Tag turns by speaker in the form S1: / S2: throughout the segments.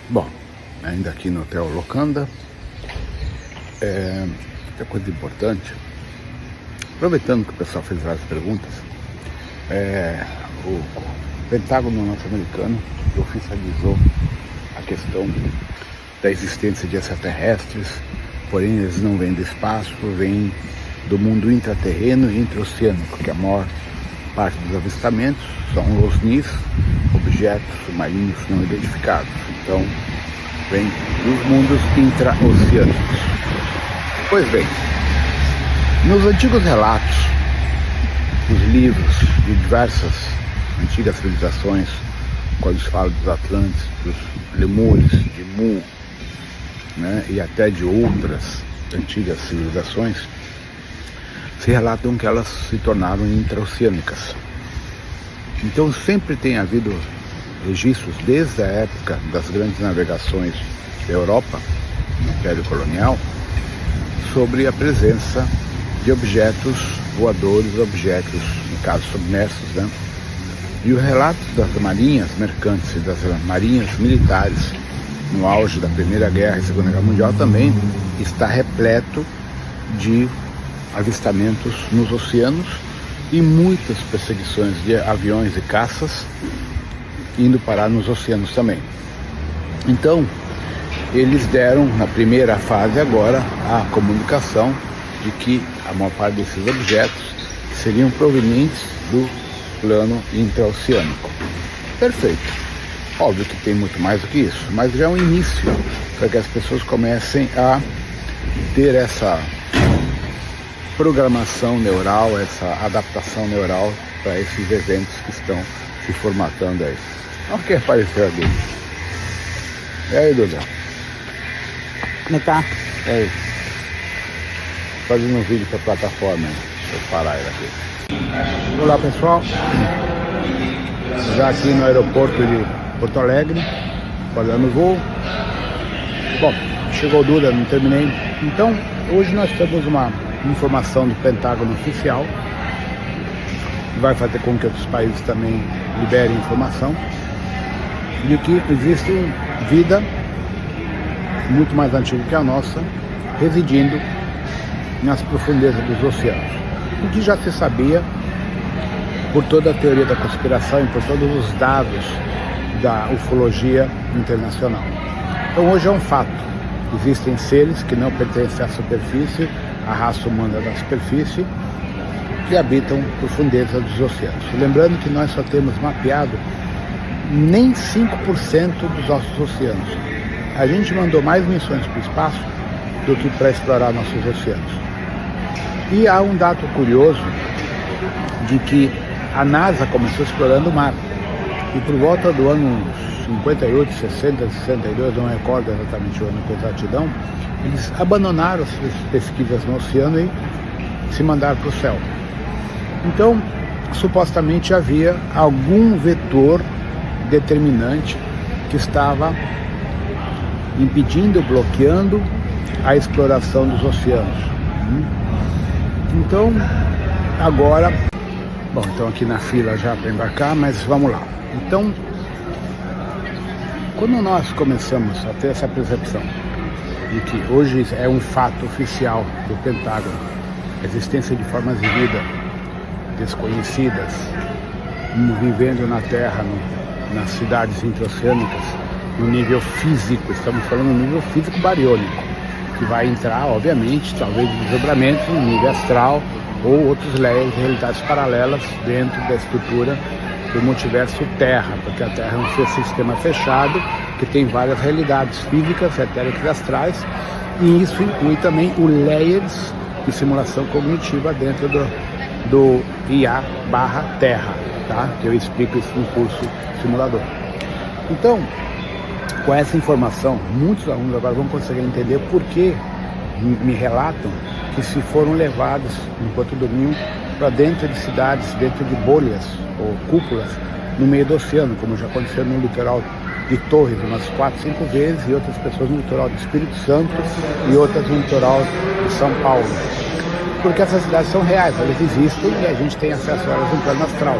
S1: Bom, ainda aqui no Hotel Locanda, outra coisa importante, aproveitando que o pessoal fez várias perguntas, o Pentágono norte-americano oficializou a questão da existência de extraterrestres, porém eles não vêm do espaço, vêm do mundo intraterreno e intraoceânico, que a maior parte dos avistamentos são OVNIs, objetos submarinos não identificados. Então, vem dos mundos intraoceânicos. Pois bem, nos antigos relatos dos livros de diversas antigas civilizações, quando se fala dos Atlantes, dos Lemures, de Mu, né, e até de outras antigas civilizações, se relatam que elas se tornaram intraoceânicas. Então sempre tem havido registros desde a época das grandes navegações da Europa, no Império Colonial, sobre a presença de objetos voadores, objetos, no caso, submersos, né? E o relato das marinhas mercantes e das marinhas militares no auge da Primeira Guerra e Segunda Guerra Mundial também está repleto de avistamentos nos oceanos e muitas perseguições de aviões e caças indo parar nos oceanos também. Então, eles deram, na primeira fase agora, a comunicação de que a maior parte desses objetos seriam provenientes do plano intraoceânico. Perfeito. Óbvio que tem muito mais do que isso, mas já é um início para que as pessoas comecem a ter essa programação neural, essa adaptação neural para esses eventos que estão se formatando aí. Olha o que apareceu ali. E aí, Duda?
S2: Como tá?
S1: E aí? Fazendo um vídeo para a plataforma, deixa eu parar ele aqui. Olá, pessoal. Já aqui no aeroporto de Porto Alegre, olhando o voo. Bom, chegou o Duda, não terminei. Então, hoje nós temos uma informação do Pentágono oficial, que vai fazer com que outros países também liberem informação, de que existe vida muito mais antiga que a nossa, residindo nas profundezas dos oceanos. O que já se sabia por toda a teoria da conspiração e por todos os dados da ufologia internacional. Então hoje é um fato. Existem seres que não pertencem à superfície, à raça humana da superfície, que habitam profundezas dos oceanos. Lembrando que nós só temos mapeado nem 5% dos nossos oceanos. A gente mandou mais missões para o espaço do que para explorar nossos oceanos. E há um dado curioso de que a NASA começou explorando o mar. E por volta do ano 58, 60, 62, não recordo exatamente o ano com exatidão, eles abandonaram as pesquisas no oceano e se mandaram para o céu. Então, supostamente havia algum vetor determinante que estava impedindo, bloqueando a exploração dos oceanos. Então, agora, bom, então aqui na fila já para embarcar, mas vamos lá. Então, quando nós começamos a ter essa percepção de que hoje é um fato oficial do Pentágono a existência de formas de vida desconhecidas vivendo na Terra, nas cidades intraoceânicas, no nível físico, estamos falando no nível físico bariônico, que vai entrar, obviamente, talvez de desdobramento no nível astral ou outros layers de realidades paralelas dentro da estrutura do multiverso Terra, porque a Terra é um sistema fechado que tem várias realidades físicas, etéricas e astrais, e isso inclui também o layers de simulação cognitiva dentro do IA/Terra, tá? Que eu explico isso no curso simulador. Então, com essa informação, muitos alunos agora vão conseguir entender por que me relatam que se foram levados, enquanto dormiam, para dentro de cidades, dentro de bolhas ou cúpulas no meio do oceano, como já aconteceu no litoral de Torres umas 4, 5 vezes, e outras pessoas no litoral do Espírito Santo e outras no litoral de São Paulo. Porque essas cidades são reais, elas existem e a gente tem acesso a elas no plano astral.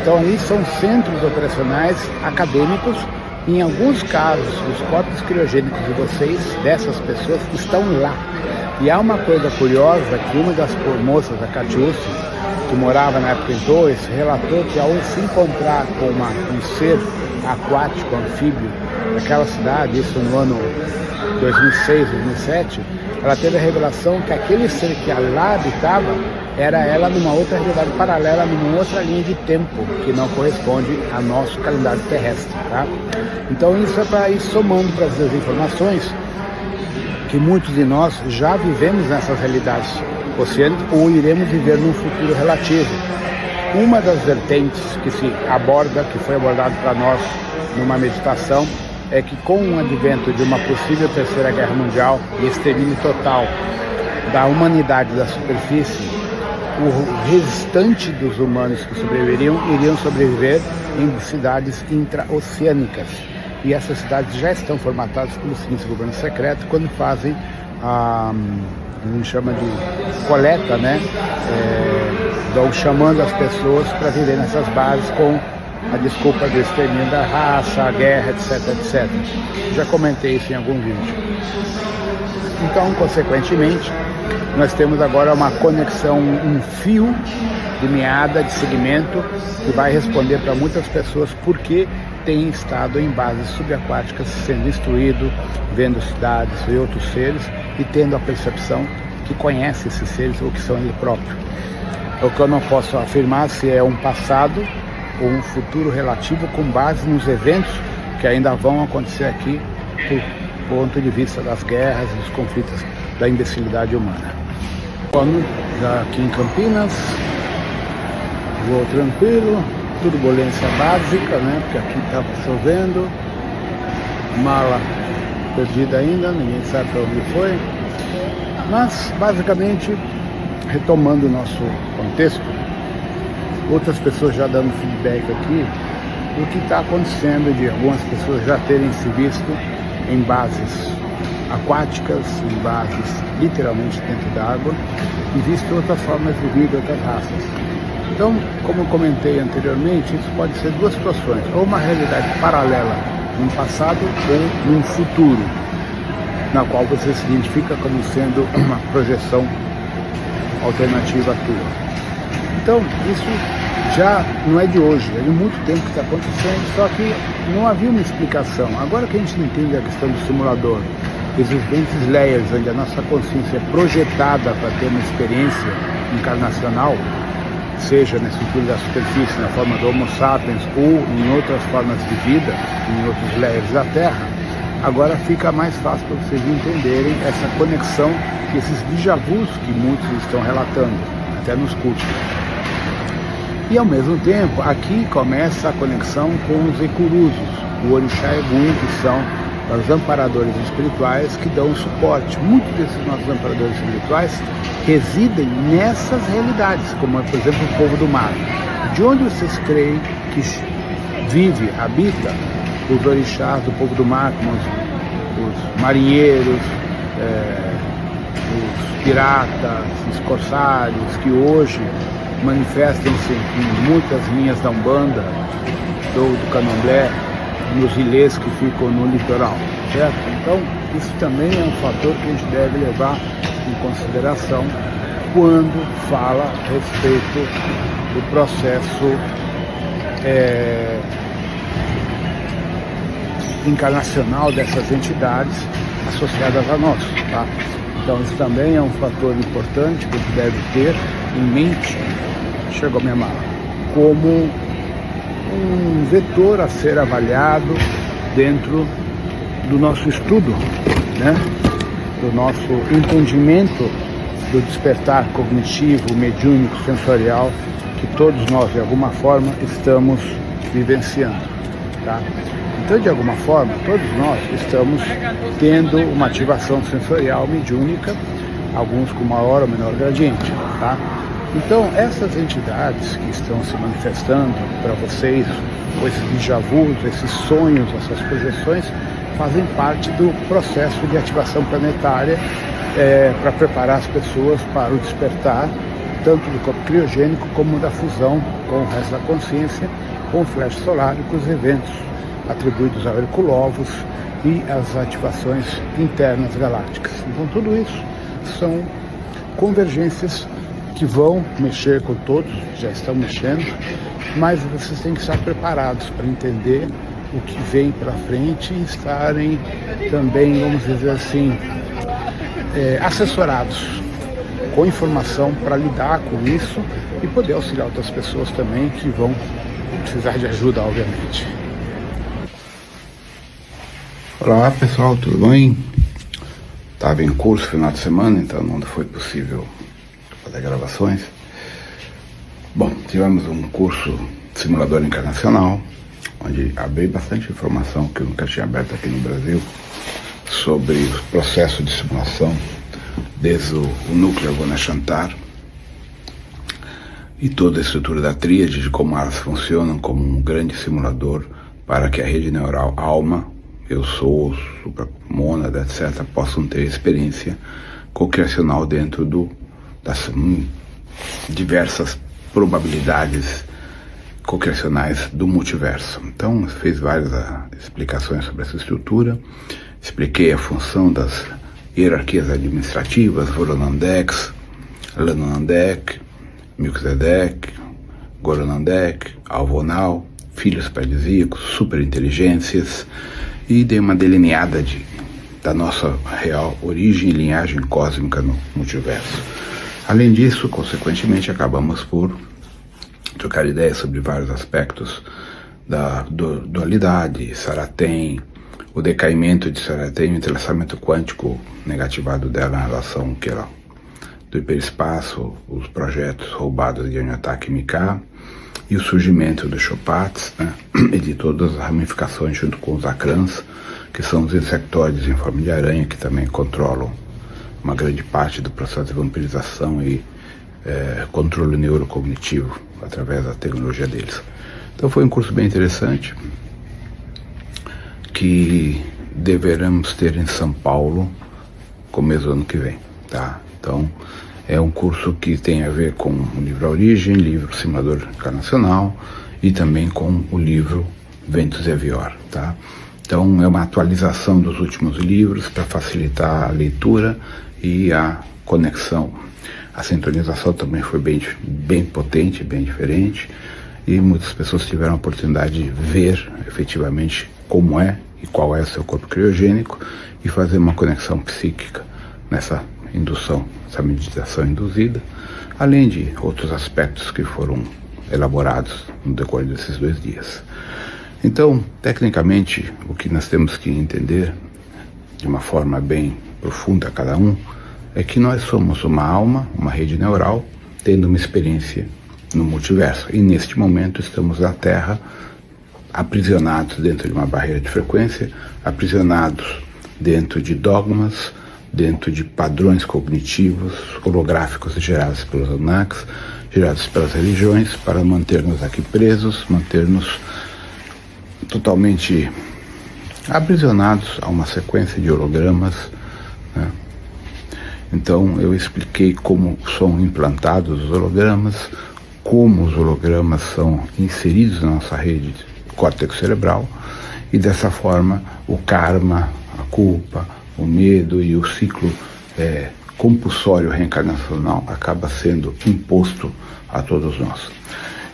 S1: Então ali são centros operacionais acadêmicos Em alguns casos, os corpos criogênicos de vocês, dessas pessoas, estão lá. E há uma coisa curiosa, que uma das moças, a Catiúcia, que morava na época em Torres, relatou que ao se encontrar com um ser aquático, anfíbio, naquela cidade, isso no ano 2006, 2007, ela teve a revelação que aquele ser que lá habitava era ela numa outra realidade paralela, numa outra linha de tempo, que não corresponde ao nosso calendário terrestre, tá? Então isso é para ir somando para as informações que muitos de nós já vivemos nessas realidades oceânicas ou iremos viver num futuro relativo. Uma das vertentes que se aborda, que foi abordado para nós numa meditação, é que com o advento de uma possível terceira guerra mundial e extermínio total da humanidade da superfície, o restante dos humanos que sobreviveriam iriam sobreviver em cidades intraoceânicas. E essas cidades já estão formatadas pelos seguintes governos secretos quando fazem a gente chama de coleta, né? Estão chamando as pessoas para viver nessas bases com a desculpa do extermínio da raça, a guerra, etc, etc. Já comentei isso em algum vídeo. Então, consequentemente, nós temos agora uma conexão, um fio de meada, de segmento, que vai responder para muitas pessoas porque tem estado em bases subaquáticas, sendo instruído, vendo cidades e outros seres e tendo a percepção que conhece esses seres ou que são ele próprio. O que eu não posso afirmar se é um passado ou um futuro relativo com base nos eventos que ainda vão acontecer aqui do ponto de vista das guerras, dos conflitos, da imbecilidade humana. Bom, já aqui em Campinas, vou tranquilo, turbulência básica, né? Porque aqui está chovendo, mala perdida ainda, ninguém sabe para onde foi. Mas, basicamente, retomando o nosso contexto, outras pessoas já dando feedback aqui do que está acontecendo, de algumas pessoas já terem se visto em bases aquáticas, em bases literalmente dentro d'água, e visto outras formas de vida, outras raças. Então, como eu comentei anteriormente, isso pode ser duas situações, ou uma realidade paralela num passado ou num futuro, na qual você se identifica como sendo uma projeção alternativa à tua. Então, isso já não é de hoje, é de muito tempo que está acontecendo, só que não havia uma explicação. Agora que a gente entende a questão do simulador, esses diferentes layers onde a nossa consciência é projetada para ter uma experiência encarnacional, seja na estrutura da superfície, na forma do Homo sapiens ou em outras formas de vida, em outros layers da Terra, agora fica mais fácil para vocês entenderem essa conexão, esses déjà vus que muitos estão relatando, até nos cursos. E ao mesmo tempo, aqui começa a conexão com os Ecurusos, o Orixá e Ogum, que são os amparadores espirituais que dão suporte. Muitos desses nossos amparadores espirituais residem nessas realidades, como por exemplo o povo do mar. De onde vocês creem que vive, habita os orixás do povo do mar, como os marinheiros, os piratas, os corsários, que hoje manifestam-se em muitas linhas da Umbanda, do Candomblé, nos ilês que ficam no litoral, certo? Então, isso também é um fator que a gente deve levar em consideração quando fala a respeito do processo encarnacional dessas entidades associadas a nós, tá? Então, isso também é um fator importante que a gente deve ter em mente, chegou a minha mala, como um vetor a ser avaliado dentro do nosso estudo, né? Do nosso entendimento do despertar cognitivo, mediúnico, sensorial, que todos nós, de alguma forma, estamos vivenciando, tá? Então, de alguma forma, todos nós estamos tendo uma ativação sensorial mediúnica, alguns com maior ou menor gradiente, tá? Então, essas entidades que estão se manifestando para vocês, com esses déjà vus, esses sonhos, essas projeções, fazem parte do processo de ativação planetária para preparar as pessoas para o despertar, tanto do corpo criogênico como da fusão com o resto da consciência, com o flash solar e com os eventos atribuídos ao Herculovus e as ativações internas galácticas. Então tudo isso são convergências que vão mexer com todos, já estão mexendo, mas vocês têm que estar preparados para entender o que vem pela frente e estarem também, vamos dizer assim, assessorados com informação para lidar com isso e poder auxiliar outras pessoas também que vão precisar de ajuda, obviamente.
S3: Olá pessoal, tudo bem? Estava em curso final de semana, então não foi possível fazer gravações. Bom, tivemos um curso de simulador internacional, onde abri bastante informação que eu nunca tinha aberto aqui no Brasil sobre o processo de simulação, desde o núcleo Gonachantar e toda a estrutura da tríade, de como elas funcionam como um grande simulador para que a rede neural alma, eu sou, supramônada, etc., possam ter experiência cocriacional dentro das diversas probabilidades cocriacionais do multiverso. Então, fez várias explicações sobre essa estrutura, expliquei a função das hierarquias administrativas, Voronandek, Lanonandek, Melquisedeque, Goronandek, Alvonal, filhos paradisíacos, superinteligências, e dei uma delineada da nossa real origem e linhagem cósmica no multiverso. Além disso, consequentemente, acabamos por trocar ideias sobre vários aspectos da dualidade, Saratem, o decaimento de Saratem, o entrelaçamento quântico negativado dela em relação do hiperespaço, os projetos roubados de Anyotaki Mika, e o surgimento dos Chopats, né, e de todas as ramificações junto com os Akrans, que são os insectóides em forma de aranha, que também controlam uma grande parte do processo de vampirização e controle neurocognitivo através da tecnologia deles. Então foi um curso bem interessante, que deveremos ter em São Paulo começo do ano que vem, tá? Então é um curso que tem a ver com o livro A Origem, livro Simulador Internacional e também com o livro Ventus e Avior, tá? Então é uma atualização dos últimos livros para facilitar a leitura e a conexão. A sintonização também foi bem potente, bem diferente, e muitas pessoas tiveram a oportunidade de ver efetivamente como é e qual é o seu corpo criogênico e fazer uma conexão psíquica nessa indução, essa meditação induzida, além de outros aspectos que foram elaborados no decorrer desses 2 dias. Então, tecnicamente, o que nós temos que entender de uma forma bem profunda cada um é que nós somos uma alma, uma rede neural, tendo uma experiência no multiverso. E neste momento estamos na Terra, aprisionados dentro de uma barreira de frequência, aprisionados dentro de dogmas, dentro de padrões cognitivos, holográficos gerados pelos Anunnakis, gerados pelas religiões, para manter-nos aqui presos, manter-nos totalmente aprisionados a uma sequência de hologramas, né? Então eu expliquei como são implantados os hologramas, como os hologramas são inseridos na nossa rede de córtex cerebral, e dessa forma o karma, a culpa, o medo e o ciclo compulsório reencarnacional acaba sendo imposto a todos nós.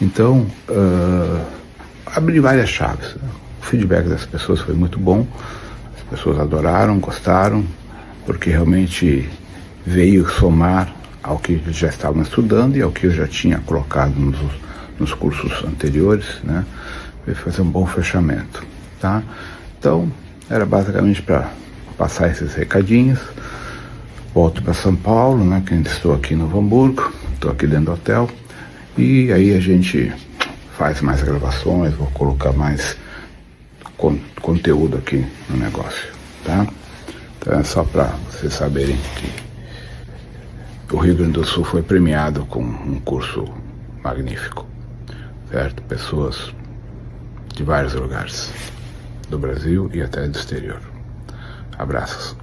S3: Então, abri várias chaves. O feedback das pessoas foi muito bom, as pessoas adoraram, gostaram, porque realmente veio somar ao que eles já estavam estudando e ao que eu já tinha colocado nos cursos anteriores, né? Veio fazer um bom fechamento, tá? Então, era basicamente para passar esses recadinhos. Volto para São Paulo, né? Que ainda estou aqui no Novo Hamburgo, estou aqui dentro do hotel, e aí a gente faz mais gravações, vou colocar mais conteúdo aqui no negócio, tá? Então é só para vocês saberem que o Rio Grande do Sul foi premiado com um curso magnífico, certo? Pessoas de vários lugares do Brasil e até do exterior. Abraços.